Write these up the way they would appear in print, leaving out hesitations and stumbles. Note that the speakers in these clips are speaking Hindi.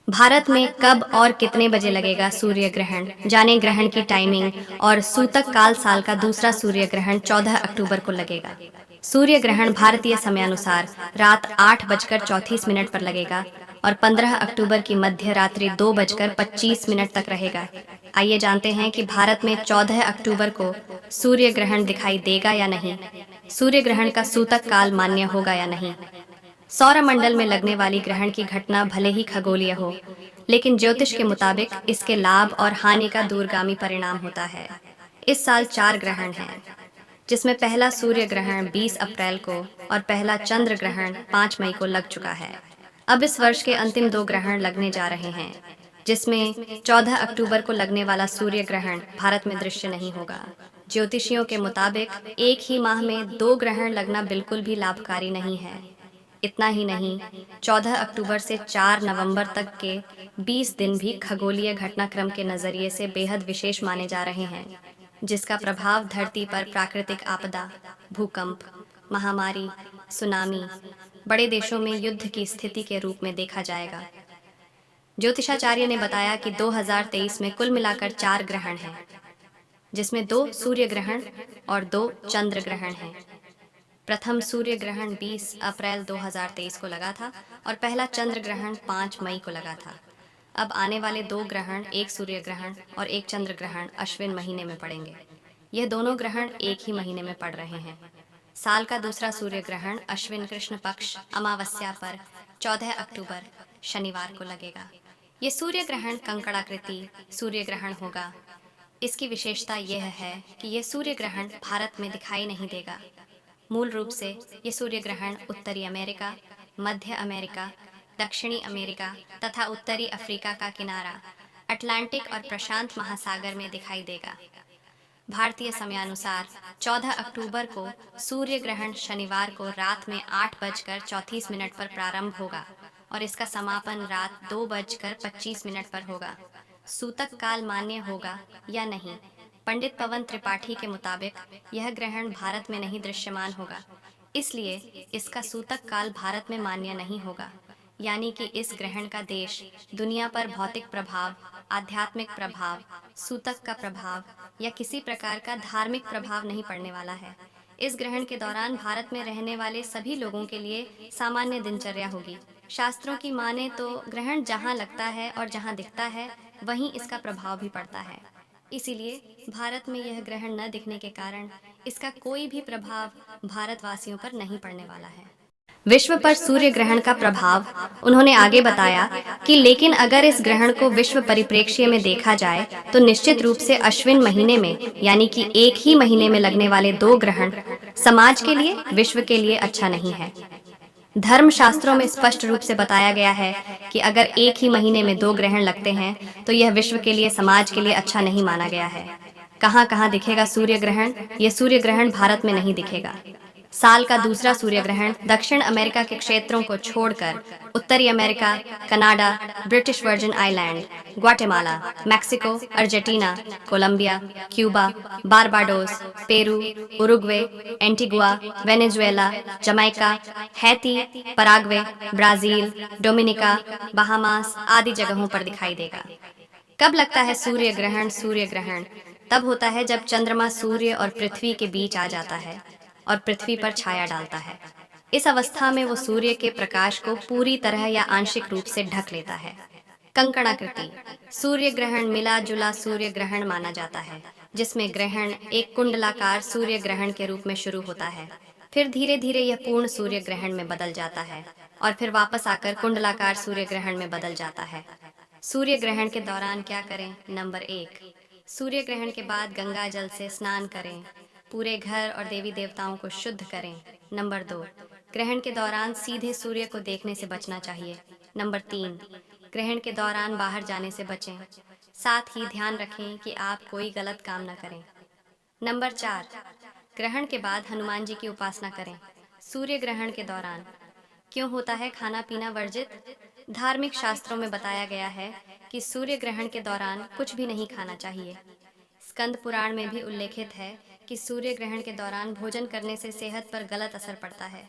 भारत में कब और कितने बजे लगेगा सूर्य ग्रहण? जाने ग्रहण की टाइमिंग और सूतक काल साल का दूसरा सूर्य ग्रहण 14 अक्टूबर को लगेगा। सूर्य ग्रहण भारतीय समयानुसार रात 8:34 पर लगेगा और 15 अक्टूबर की मध्य रात्रि 2:25 तक रहेगा। आइए जानते हैं कि भारत में 14 अक्टूबर को सूर्य ग्रहण दिखाई देगा या नहीं। सूर्य ग्रहण का सूतक काल मान्य होगा या नहीं। सौरमंडल में लगने वाली ग्रहण की घटना भले ही खगोलीय हो, लेकिन ज्योतिष के मुताबिक इसके लाभ और हानि का दूरगामी परिणाम होता है। इस साल 4 ग्रहण हैं, जिसमें पहला सूर्य ग्रहण 20 अप्रैल को और पहला चंद्र ग्रहण 5 मई को लग चुका है। अब इस वर्ष के अंतिम 2 ग्रहण लगने जा रहे हैं, जिसमें 14 अक्टूबर को लगने वाला सूर्य ग्रहण भारत में दृश्य नहीं होगा। ज्योतिषियों के मुताबिक एक ही माह में 2 ग्रहण लगना बिल्कुल भी लाभकारी नहीं है। इतना ही नहीं, 14 अक्टूबर से 4 नवंबर तक के 20 दिन भी खगोलीय घटनाक्रम के नजरिए से बेहद विशेष माने जा रहे हैं, जिसका प्रभाव धरती पर प्राकृतिक आपदा, भूकंप, महामारी, सुनामी, बड़े देशों में युद्ध की स्थिति के रूप में देखा जाएगा। ज्योतिषाचार्य ने बताया कि 2023 में कुल मिलाकर 4 ग्रहण हैं, जिसमें 2 सूर्य ग्रहण और 2 चंद्र ग्रहण हैं। प्रथम सूर्य ग्रहण 20 अप्रैल 2023 को लगा था और पहला चंद्र ग्रहण 5 मई को लगा था। अब आने वाले 2 ग्रहण, एक सूर्य ग्रहण और एक चंद्र ग्रहण अश्विन महीने में पड़ेंगे। यह दोनों ग्रहण एक ही महीने में पड़ रहे हैं। साल का दूसरा सूर्य ग्रहण अश्विन कृष्ण पक्ष अमावस्या पर 14 अक्टूबर शनिवार को लगेगा। ये सूर्य ग्रहण कंकड़ाकृति सूर्य ग्रहण होगा। इसकी विशेषता यह है कि यह सूर्य ग्रहण भारत में दिखाई नहीं देगा। मूल रूप से ये सूर्य ग्रहण उत्तरी अमेरिका, मध्य अमेरिका, दक्षिणी अमेरिका तथा उत्तरी अफ्रीका का किनारा, अटलांटिक और प्रशांत महासागर में दिखाई देगा। भारतीय समयानुसार 14 अक्टूबर को सूर्य ग्रहण शनिवार को रात में 8:34 पर प्रारंभ होगा और इसका समापन रात 2:25 पर होगा। सूतक काल मान्य होगा या नहीं? पंडित पवन त्रिपाठी के मुताबिक यह ग्रहण भारत में नहीं दृश्यमान होगा, इसलिए इसका सूतक काल भारत में मान्य नहीं होगा। यानी कि इस ग्रहण का देश दुनिया पर भौतिक प्रभाव, आध्यात्मिक प्रभाव, सूतक का प्रभाव या किसी प्रकार का धार्मिक प्रभाव नहीं पड़ने वाला है। इस ग्रहण के दौरान भारत में रहने वाले सभी लोगों के लिए सामान्य दिनचर्या होगी। शास्त्रों की माने तो ग्रहण जहाँ लगता है और जहाँ दिखता है, वहीं इसका प्रभाव भी पड़ता है। इसीलिए भारत में यह ग्रहण न दिखने के कारण इसका कोई भी प्रभाव भारतवासियों पर नहीं पड़ने वाला है। विश्व पर सूर्य ग्रहण का प्रभाव उन्होंने आगे बताया कि लेकिन अगर इस ग्रहण को विश्व परिप्रेक्ष्य में देखा जाए तो निश्चित रूप से अश्विन महीने में, यानी कि एक ही महीने में लगने वाले 2 ग्रहण समाज के लिए, विश्व के लिए अच्छा नहीं है। धर्म शास्त्रों में स्पष्ट रूप से बताया गया है कि अगर एक ही महीने में 2 ग्रहण लगते हैं तो यह विश्व के लिए, समाज के लिए अच्छा नहीं माना गया है। कहाँ कहाँ दिखेगा सूर्य ग्रहण? यह सूर्य ग्रहण भारत में नहीं दिखेगा। साल का दूसरा सूर्य ग्रहण दक्षिण अमेरिका के क्षेत्रों को छोड़कर उत्तरी America, Canada, British Virgin Island, Guatemala, Mexico, Argentina, Colombia, Cuba, Barbados, Peru, Uruguay, Antigua, Venezuela, Jamaica, Haiti, Paraguay, Brazil, Dominica, Bahamas आदि जगहों पर दिखाई देगा। कब लगता है सूर्य ग्रहण? सूर्य ग्रहण तब होता है जब चंद्रमा सूर्य और पृथ्वी के बीच आ जाता है और पृथ्वी पर छाया डालता है। इस अवस्था में वो सूर्य के प्रकाश को पूरी तरह या आंशिक रूप से ढक लेता है। कंकणाकृति सूर्य ग्रहण मिला जुला सूर्य ग्रहण माना जाता है, जिसमें ग्रहण एक कुंडलाकार सूर्य ग्रहण के रूप में शुरू होता है, फिर धीरे धीरे यह पूर्ण सूर्य ग्रहण में बदल जाता है और फिर वापस आकर कुंडलाकार सूर्य ग्रहण में बदल जाता है। सूर्य ग्रहण के दौरान क्या करें? नंबर 1, सूर्य ग्रहण के बाद गंगा जल से स्नान करें। पूरे घर और देवी देवताओं को शुद्ध करें। नंबर 2, ग्रहण के दौरान सीधे सूर्य को देखने से बचना चाहिए। नंबर 3, ग्रहण के दौरान बाहर जाने से बचें। साथ ही ध्यान रखें कि आप कोई गलत काम न करें। नंबर 4, ग्रहण के बाद हनुमान जी की उपासना करें। सूर्य ग्रहण के दौरान क्यों होता है खाना पीना वर्जित? धार्मिक शास्त्रों में बताया गया है कि सूर्य ग्रहण के दौरान कुछ भी नहीं खाना चाहिए। स्कंद पुराण में भी उल्लेखित है कि सूर्य ग्रहण के दौरान भोजन करने से सेहत पर गलत असर पड़ता है।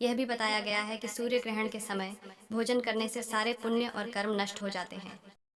यह भी बताया गया है कि सूर्य ग्रहण के समय भोजन करने से सारे पुण्य और कर्म नष्ट हो जाते हैं।